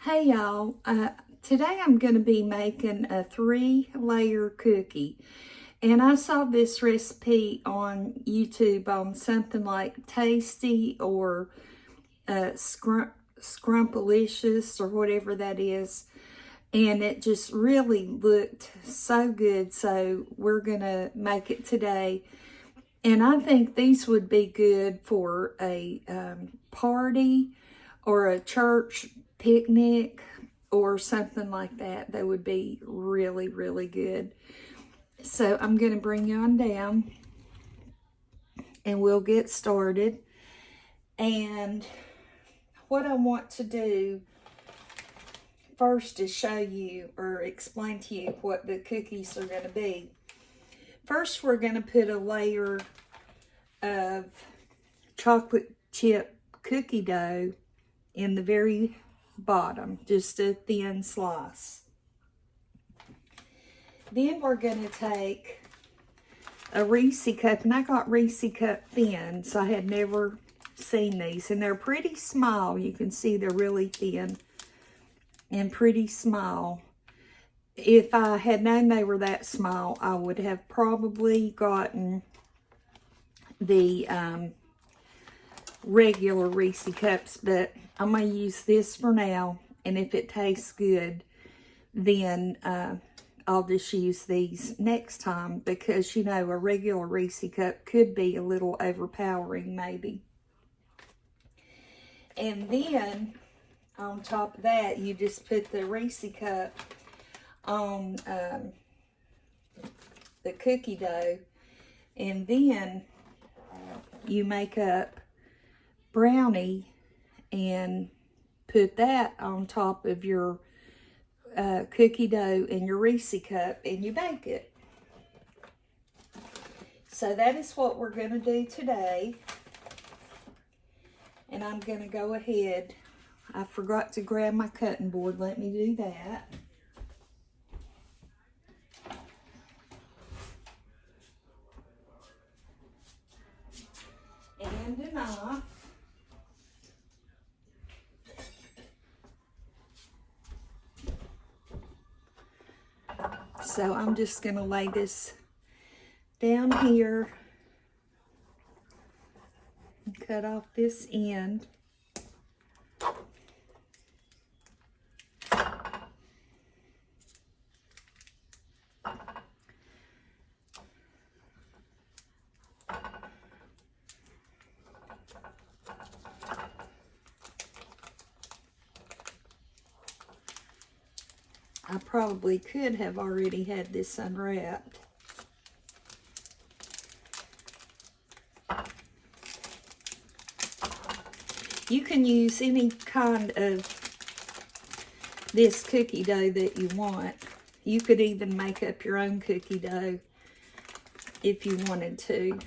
Hey y'all, today I'm going to be making a 3-layer cookie, and I saw this recipe on YouTube on something like Tasty or Scrumpalicious or whatever that is, and it just really looked so good, so we're going to make it today. And I think these would be good for a party or a church picnic or something like that. They would be really, really good. So I'm going to bring you on down and we'll get started. And what I want to do first is show you or explain to you what the cookies are going to be. First, we're going to put a layer of chocolate chip cookie dough in the very bottom, just a thin slice. Then we're going to take a Reese cup, and I got Reese cup thins. I had never seen these, and they're pretty small. You can see they're really thin and pretty small. If I had known they were that small, I would have probably gotten the regular Reese cups, but I'm going to use this for now, and if it tastes good, then I'll just use these next time, because, you know, a regular Reese cup could be a little overpowering, maybe. And then, on top of that, you just put the Reese cup on the cookie dough, and then you make up brownie and put that on top of your cookie dough in your Reese cup, and you bake it. So that is what we're going to do today. And I'm going to go ahead. I forgot to grab my cutting board. Let me do that. And a knife. So I'm just going to lay this down here and cut off this end. I probably could have already had this unwrapped. You can use any kind of this cookie dough that you want. You could even make up your own cookie dough if you wanted to.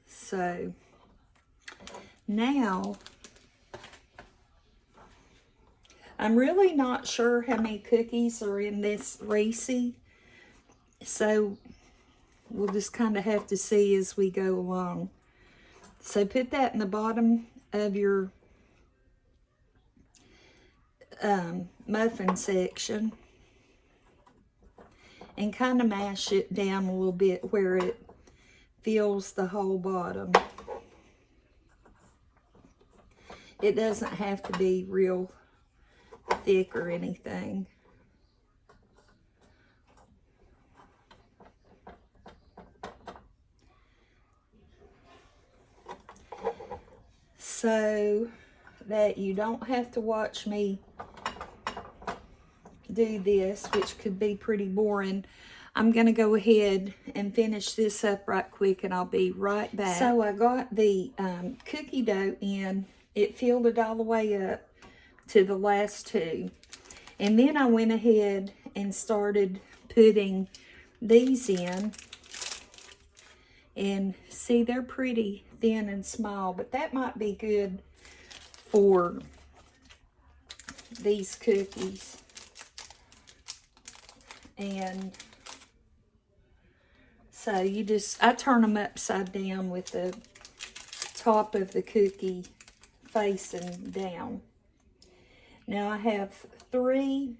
So now, I'm really not sure how many cookies are in this Reese, so we'll just kind of have to see as we go along. So put that in the bottom of your muffin section and kind of mash it down a little bit where it fills the whole bottom. It doesn't have to be real thick or anything. So that you don't have to watch me do this, which could be pretty boring, I'm going to go ahead and finish this up right quick, and I'll be right back. So I got the cookie dough in. It filled it all the way up to the last two. And then I went ahead and started putting these in. And see, they're pretty thin and small, but that might be good for these cookies. And so I turn them upside down with the top of the cookie facing down. Now I have 3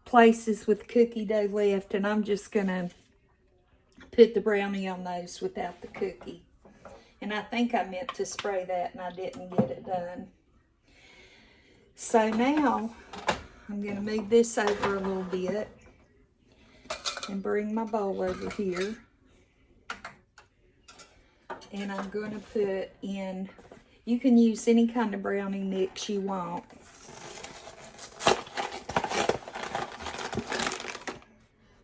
places with cookie dough left, and I'm just gonna put the brownie on those without the cookie. And I think I meant to spray that and I didn't get it done. So now I'm gonna move this over a little bit and bring my bowl over here. And I'm gonna put in, you can use any kind of brownie mix you want.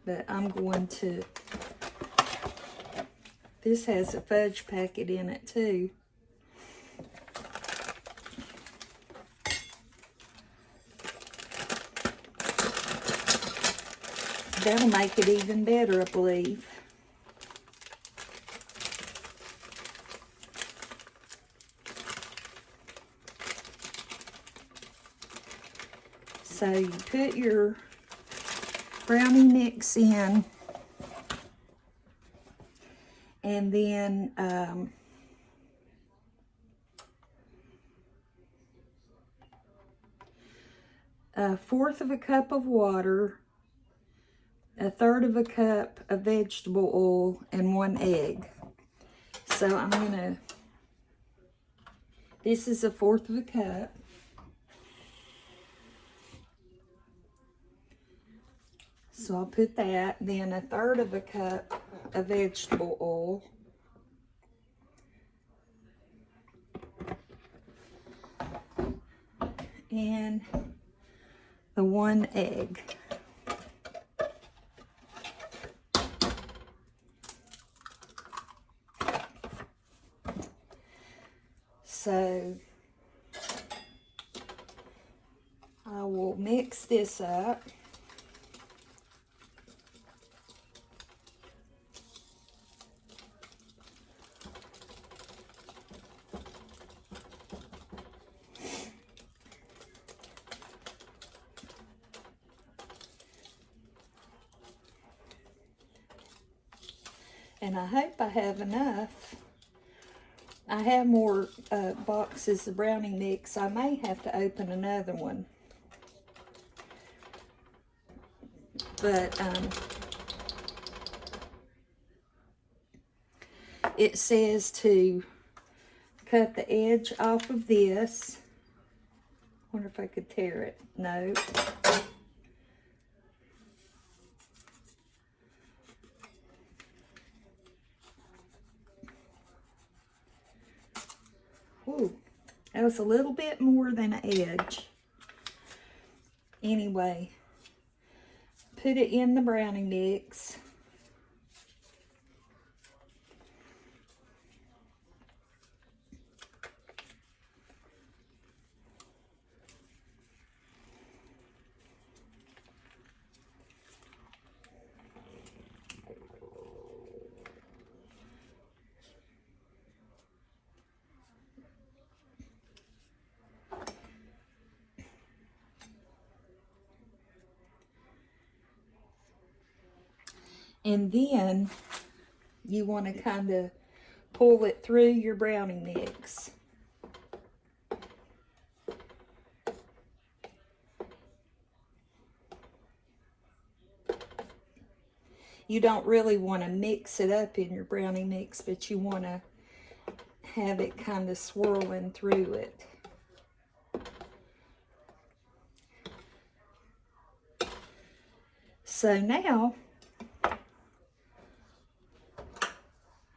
But I'm going to, this has a fudge packet in it too. That'll make it even better, I believe. So you put your brownie mix in, and then a 1/4 of a cup of water, a 1/3 of a cup of vegetable oil, and 1 egg. So I'm gonna, this is a 1/4 of a cup. So I'll put that, then a 1/3 of a cup of vegetable oil. And the 1 egg. So I will mix this up. And I hope I have enough. I have more boxes of brownie mix. I may have to open another one. But it says to cut the edge off of this. Wonder if I could tear it. No. Ooh, that was a little bit more than an edge. Anyway, put it in the brownie mix. And then you want to kind of pull it through your brownie mix. You don't really want to mix it up in your brownie mix, but you want to have it kind of swirling through it. So now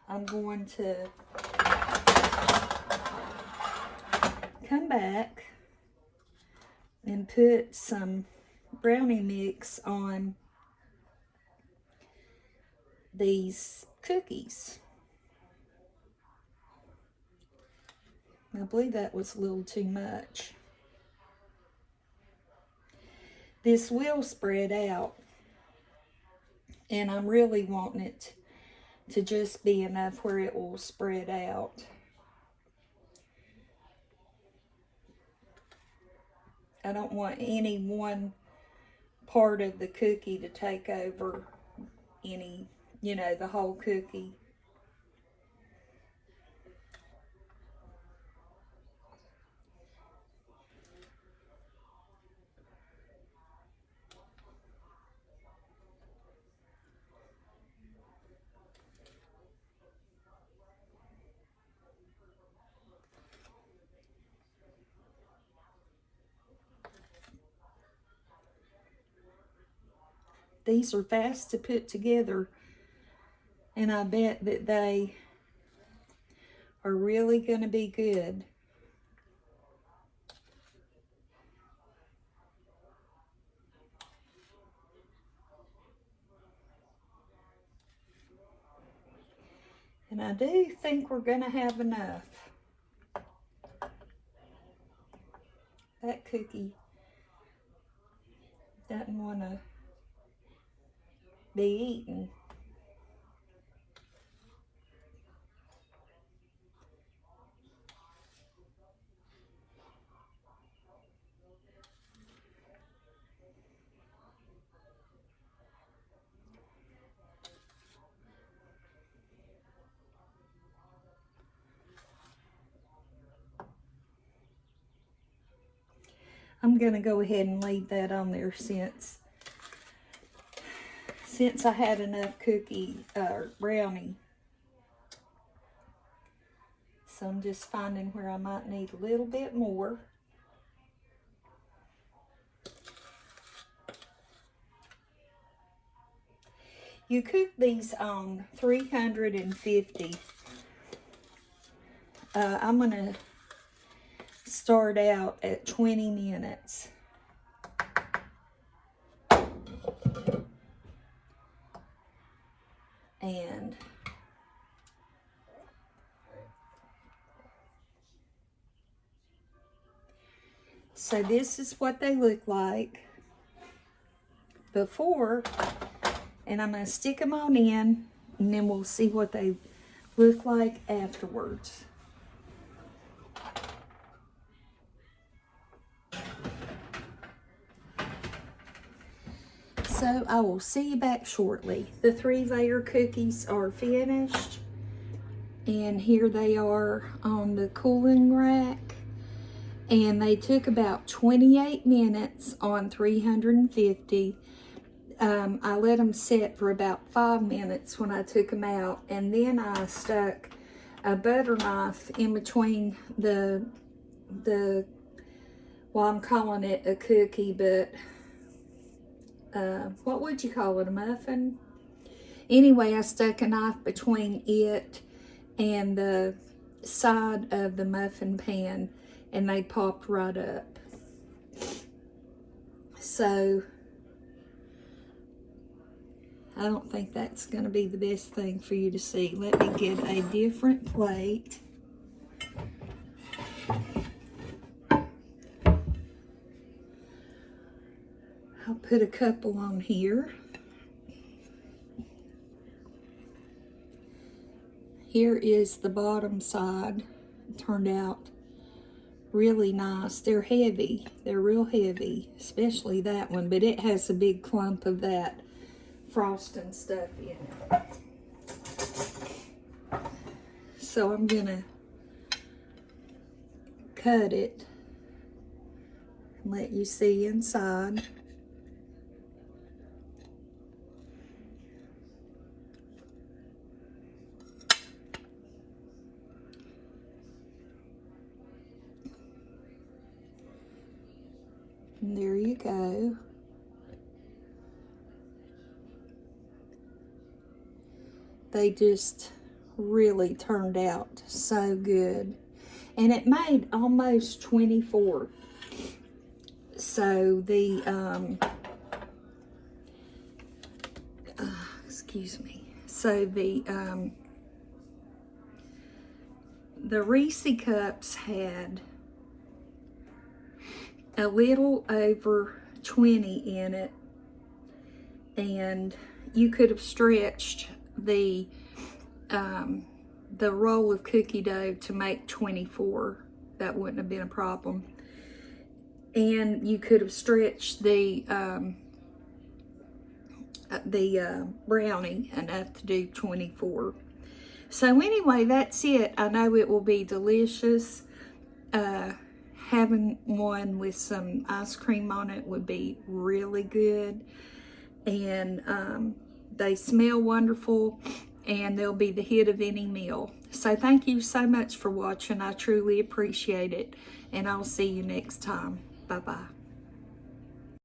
I'm going to come back and put some brownie mix on these cookies. I believe that was a little too much. This will spread out, and I'm really wanting it to just be enough where it will spread out. I don't want any one part of the cookie to take over any, you know, the whole cookie. these are fast to put together, and I bet that they are really going to be good. And I do think we're going to have enough. That cookie doesn't want to be eaten. I'm going to go ahead and leave that on there since I had enough cookie brownie. So I'm just finding where I might need a little bit more. You cook these on 350. I'm going to start out at 20 minutes. And so this is what they look like before, and I'm going to stick them on in, and then we'll see what they look like afterwards. So I will see you back shortly. The 3-layer cookies are finished, and here they are on the cooling rack, and they took about 28 minutes on 350. I let them sit for about 5 minutes when I took them out, and then I stuck a butter knife in between the well, I'm calling it a cookie, but what would you call it, a muffin? Anyway, I stuck a knife between it and the side of the muffin pan, and they popped right up. So I don't think that's going to be the best thing for you to see. Let me get a different plate. I'll put a couple on here. Here is the bottom side. It turned out really nice. They're heavy. They're real heavy, especially that one, but it has a big clump of that frosting stuff in it. So I'm gonna cut it and let you see inside. And there you go. They just really turned out so good. And it made almost 24. So the, excuse me. So the Reese cups had a little over 20 in it, and you could have stretched the roll of cookie dough to make 24. That wouldn't have been a problem. And you could have stretched the brownie enough to do 24. So anyway, that's it. I know it will be delicious. Having one with some ice cream on it would be really good. And they smell wonderful, and they'll be the hit of any meal. So thank you so much for watching. I truly appreciate it. And I'll see you next time. Bye-bye.